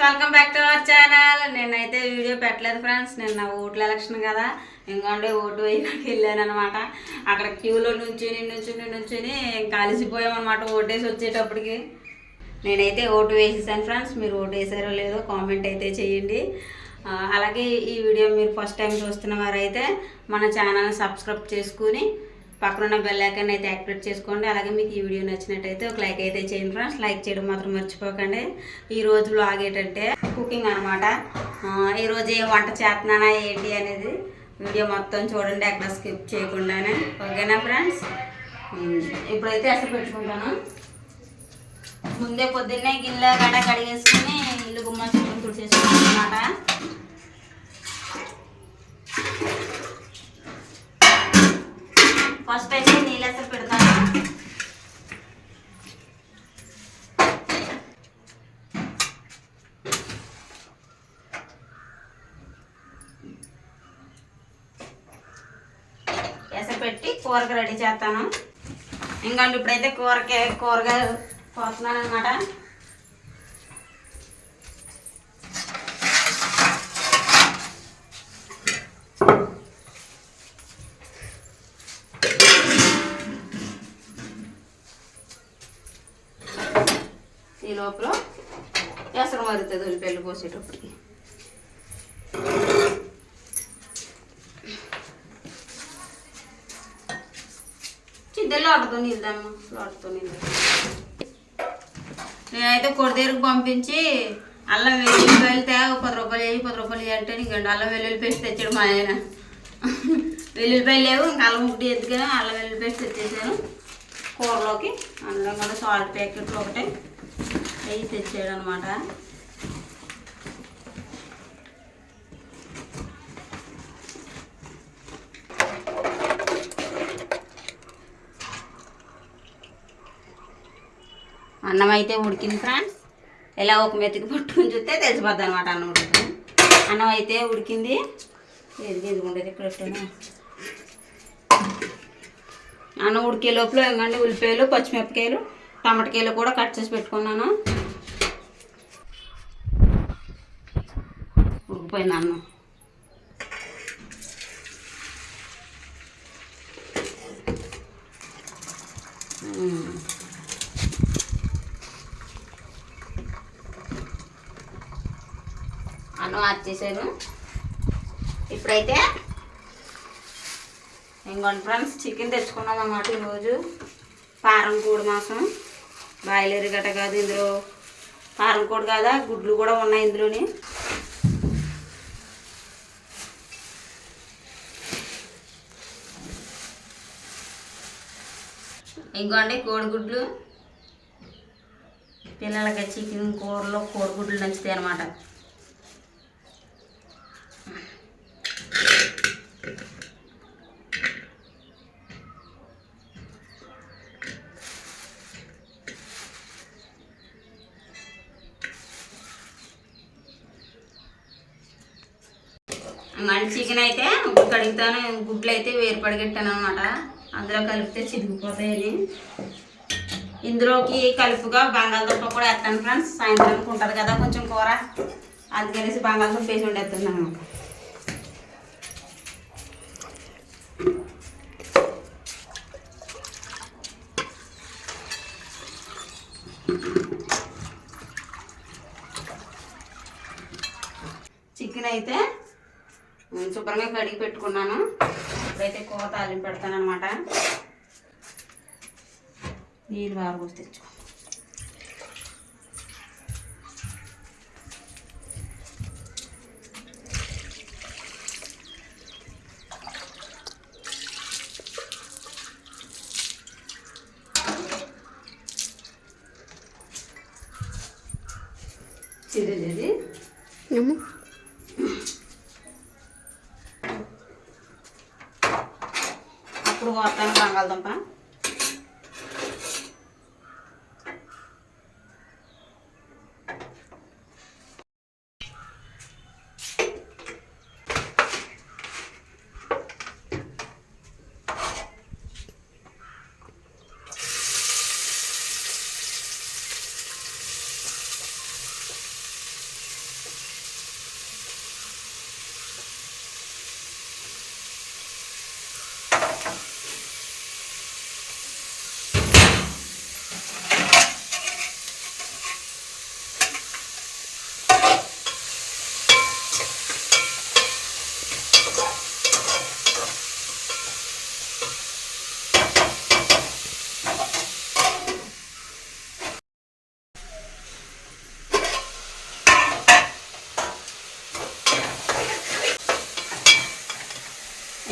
Welcome back to our channel. నేనైతే video పెట్టలేదు friends. నిన్న ఓట్ల ఎలక్షన్ కదా, ఇంకోండి ఓటు వేయడానికి వెళ్ళాను అనమాట. అక్కడ క్యూలో నుంచుని ఇంకా అలసిపోయాం అనమాట ఓటేసి వచ్చేటప్పటికి. నేనైతే ఓటు వేసేసాను ఫ్రెండ్స్. మీరు ఓటు వేసారో లేదో కామెంట్ అయితే చేయండి. అలాగే ఈ వీడియో మీరు ఫస్ట్ టైం చూస్తున్న వారైతే మన ఛానల్ని సబ్స్క్రైబ్ చేసుకుని పక్కన బెల్ ఐకాన్ అయితే యాక్టివేట్ చేసుకోండి. అలాగే మీకు ఈ వీడియో నచ్చినట్టయితే ఒక లైక్ అయితే చేయండి ఫ్రెండ్స్. లైక్ చేయడం మాత్రం మర్చిపోకండి. ఈరోజు వ్లాగ్ ఏంటంటే కుకింగ్ అనమాట. ఈరోజు ఏ వంట చేస్తున్నానా ఏంటి అనేది వీడియో మొత్తం చూడండి, అక్కడ స్కిప్ చేయకుండానే. ఓకేనా ఫ్రెండ్స్? ఇప్పుడైతే అసలు పెట్టుకుంటాను. ముందే పొద్దున్నే గిన్నె గడ కడిగేసుకుని ఇల్లు గుమ్మ చుట్టూ తుడిచేసుకుంటాను అనమాట. ఫస్ట్ అయితే నీళ్ళు అసలు పెడతాను. ఎసరు పెట్టి కూరకి రెడీ చేస్తాను. ఇంకండి ఇప్పుడైతే కూరగా పోతున్నాను అనమాట. ఈ లోపల ఎసరు మరుగుతుంది ఉల్లిపాయలు కోసేటప్పటికి. చిద్దెల్లో ఆడుతూ నీళ్ళమ్మ ఆడుతూ నీళ్ళు. నేనైతే కొడిదేరుకు పంపించి అల్లం వెల్లుల్లిపాయలు తేగ 10 రూపాయలు వేయి 10 రూపాయలు అంటే ఇంకండి అల్లం వెల్లుల్లి పేస్ట్ తెచ్చాడు మా ఆయన. వెల్లుల్లిపాయలు లేవు, ఇంకా అల్లం ముట్టి ఎత్తుకొని అల్లం వెల్లుల్లి పేస్ట్ తెచ్చేసాను కూరలోకి. అందులో కూడా సాల్ట్ ప్యాకెట్లు ఒకటే అవి తెచ్చాడు అనమాట. అన్నం అయితే ఉడికింది ఫ్రెండ్స్. ఇలా ఒక మెతుకు పట్టుకుని చూస్తే తెలిసిపోద్ది అనమాట అన్నం ఉడికింది. అన్నం అయితే ఉడికింది. ఎదుగుండేది ఇక్కడ అన్నం ఉడికే లోపల ఇంకండి ఉల్లిపాయలు, పచ్చిమిరపకాయలు, టమాటకాయలు కూడా కట్ చేసి పెట్టుకున్నాను. ఉడికిపోయింది అన్నం. అన్నం ఆర్చేసాను. ఇప్పుడైతే ఇంకోండి ఫ్రెండ్స్, చికెన్ తెచ్చుకున్నాం అన్నమాట ఈరోజు. పారం కోడి మాసం, బాయిలర్ గట్ట కాదు, ఇందులో పారం కోడి కాదా, గుడ్లు కూడా ఉన్నాయి ఇందులోని. ఇంకోండి కోడిగుడ్లు. పిల్లలకి చికెన్ కూరలో కోడిగుడ్లు నచ్చుతాయి అన్నమాట. మళ్ళీ చికెన్ అయితే కడుగుతాను. గుడ్లు అయితే వేరుపడిగట్టాను అనమాట. అందులో కలిపితే చిరిగిపోతాయని. ఇందులోకి కలుపుగా బంగాళదుంప కూడా వేస్తాను ఫ్రెండ్స్. సాయంత్రానికి ఉంటుంది కదా కొంచెం కూర, అందుకనేసి బంగాళదుంప వేసి వండేస్తున్నాను అనమాట. చికెన్ అయితే శుభ్రంగా కడిగి పెట్టుకున్నాను. ఇప్పుడైతే కూర తాలింపు పెడతాను అనమాట. నీళ్ళు బాగా తెచ్చుకో. చిరిలేది అప్పుడు పోతాను బంగాళదుంప.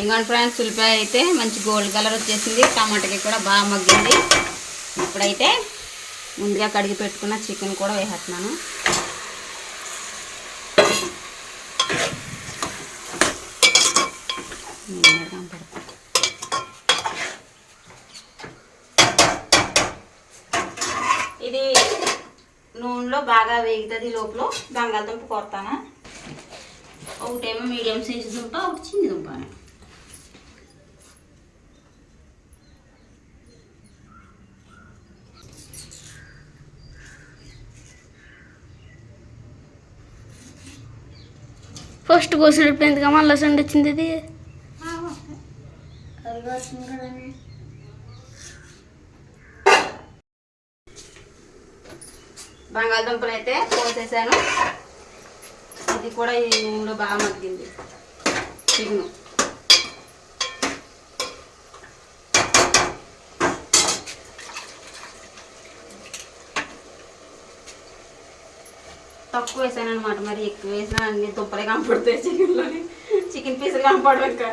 ఇంకొండి ఫ్రెండ్స్, ఉల్లిపాయ అయితే మంచి గోల్డ్ కలర్ వచ్చేసింది. టమాటాకి కూడా బాగా మగ్గింది. ఇప్పుడైతే ముందుగా కడిగి పెట్టుకున్న చికెన్ కూడా వేసేస్తున్నాను. ఇది నూనెలో బాగా వేగుతుంది. లోపల బంగాళదుంప కొడతాను. ఒకటేమో మీడియం సైజు దుంప, ఒకటి చిన్న దుంప. ఫస్ట్ కోసినప్పుడు ఎందుకు మళ్ళీ సండి వచ్చింది ఇది? బంగాళదుంపలు అయితే కోసేసాను. ఇది కూడా ఈ నూనెలో బాగా మగ్గింది. చికెను తక్కువ వేసాను అనమాట. మరి ఎక్కువ వేసినా అన్ని దుంపలే కనపడతాయి చికెన్లోని. చికెన్ పీసులు కనపడవు ఇంకా.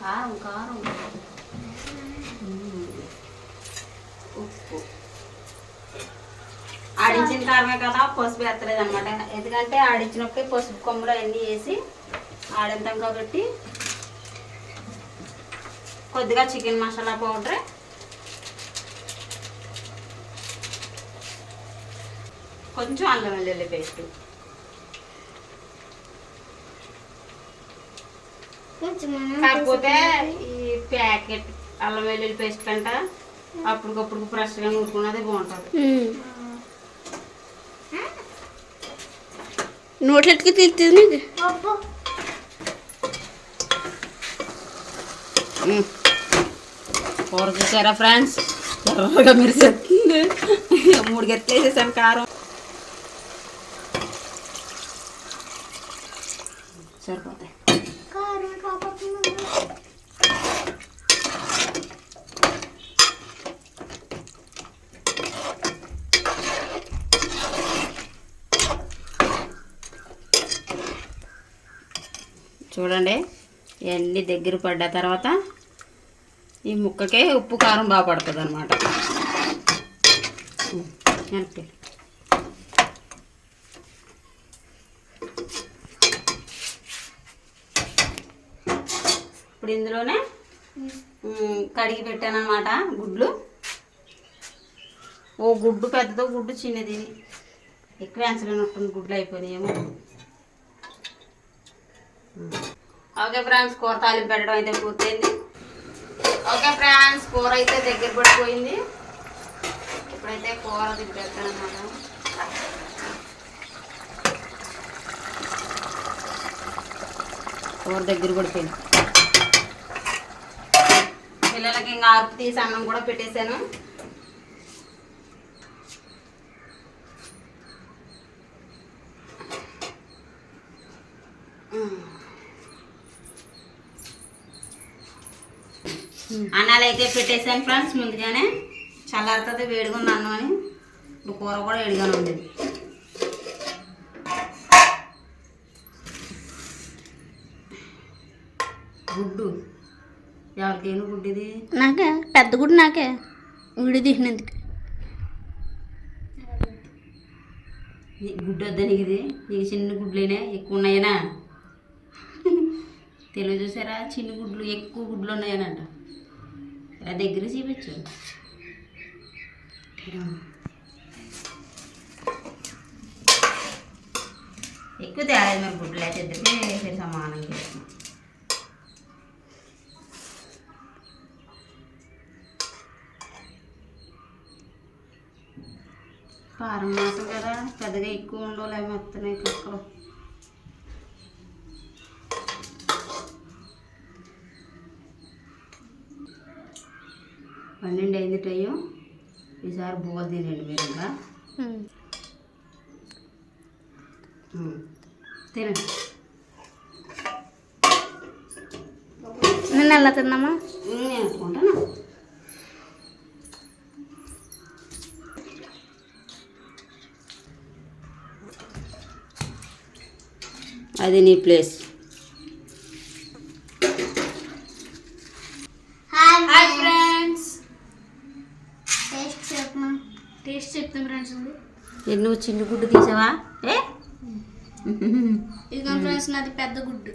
కారం కారం ఉప్పు ఆడించిన కారమే కదా, పసుపు ఎత్తలేదు అనమాట. ఎందుకంటే ఆడించినప్పుడే పసుపు కొమ్ములు అన్నీ వేసి ఆడింతాం కాబట్టి. కొద్దిగా చికెన్ మసాలా పౌడర్, కొంచెం అల్లం వెల్లుల్లి పేస్ట్, కాకపోతే ఈ ప్యాకెట్ అల్లం వెల్లుల్లి పేస్ట్ కంట అప్పటికప్పుడు ఫ్రెష్గా నూరుకున్నది బాగుంటుంది. నోట్లకి తీస్తుంది. కూర చూసారా ఫ్రెండ్స్, ఎర్రగా మెరిసేస్తుంది. 3 గెత్తలు వేసేసాను కారం. సరిపోతాయి. చూడండి, ఇవన్నీ దగ్గర పడ్డ తర్వాత ఈ ముక్కకే ఉప్పు కారం బాగా పడుతుంది అనమాట. ఇప్పుడు ఇందులోనే కడిగి పెట్టాను అనమాట గుడ్లు. ఓ గుడ్డు పెద్దదో, గుడ్డు చిన్నది. ఎక్కువ వేయించలేనట్టుంది, గుడ్లు అయిపోయినాయేమో. ఓకే ఫ్రెండ్స్, కూర తాలింపు పెట్టడం అయితే పూర్తయింది. ఓకే ఫ్రెండ్స్, కూర అయితే దగ్గర పడిపోయింది. ఇప్పుడైతే కూర దింపేస్తాను అనమాట. కూర దగ్గర పడిపోయింది. పిల్లలకి ఇంకా ఆర్పు తీసి అన్నం కూడా పెట్టేశాను. అన్నాలు అయితే పెట్టేసాను ఫ్రెండ్స్. ముందుగానే చల్లారుతుంది, వేడిగా ఉంది అన్నం అని. ఇప్పుడు కూర కూడా వేడిగానే ఉండేది. గుడ్డు ఎవరికేను గుడ్డు ఇది? నాకే పెద్ద గుడ్డు, నాకే వీడి తీసినందుకు. గుడ్డు వద్దా నీకు? ఇది నీకు చిన్న గుడ్లేనే ఎక్కువ ఉన్నాయనా? తెలుగు చూసారా, చిన్న గుడ్లు ఎక్కువ గుడ్లు ఉన్నాయనంట. దగ్గర చూపించు. ఎక్కువ తేలేదు మరి గుడ్లు అయితే ఇద్దరికి సరి సమానం చేస్తాం. పారం మాసం కదా, పెద్దగా ఎక్కువ ఉండవు, మొత్తం కక్కలు. పన్నెండు అయింది టైం. ఈసారి బోల్ తినండి మీరు ఇంకా. తినండి. నేను ఎలా తిన్నామా? నేను ఎత్తుకుంటాను. అది నీ ప్లేస్. హాయ్ ఫ్రెండ్స్, టేస్ట్ చెప్తాం ఫ్రెండ్స్. నువ్వు చిన్న గుడ్డు తీసావా? ఇది ఫ్రెండ్స్ నాది పెద్ద గుడ్డు.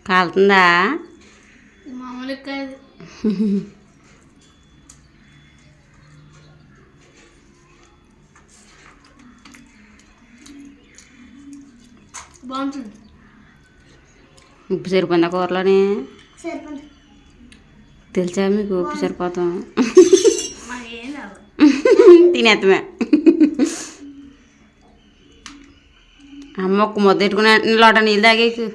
కాలుతుందా? మామూలుగా కాదు. బాగుంటుంది. ఉప్పు సరిపోయిందా కూరలోనే? సరిపోయింది. తెలుసా మీకు ఉప్పు సరిపోతాం? మాకేం రాదు. తినేత్తమే. అమ్మ ఒక్క ముద్ద పెట్టుకుని లోట నీళ్ళు తాగేకు.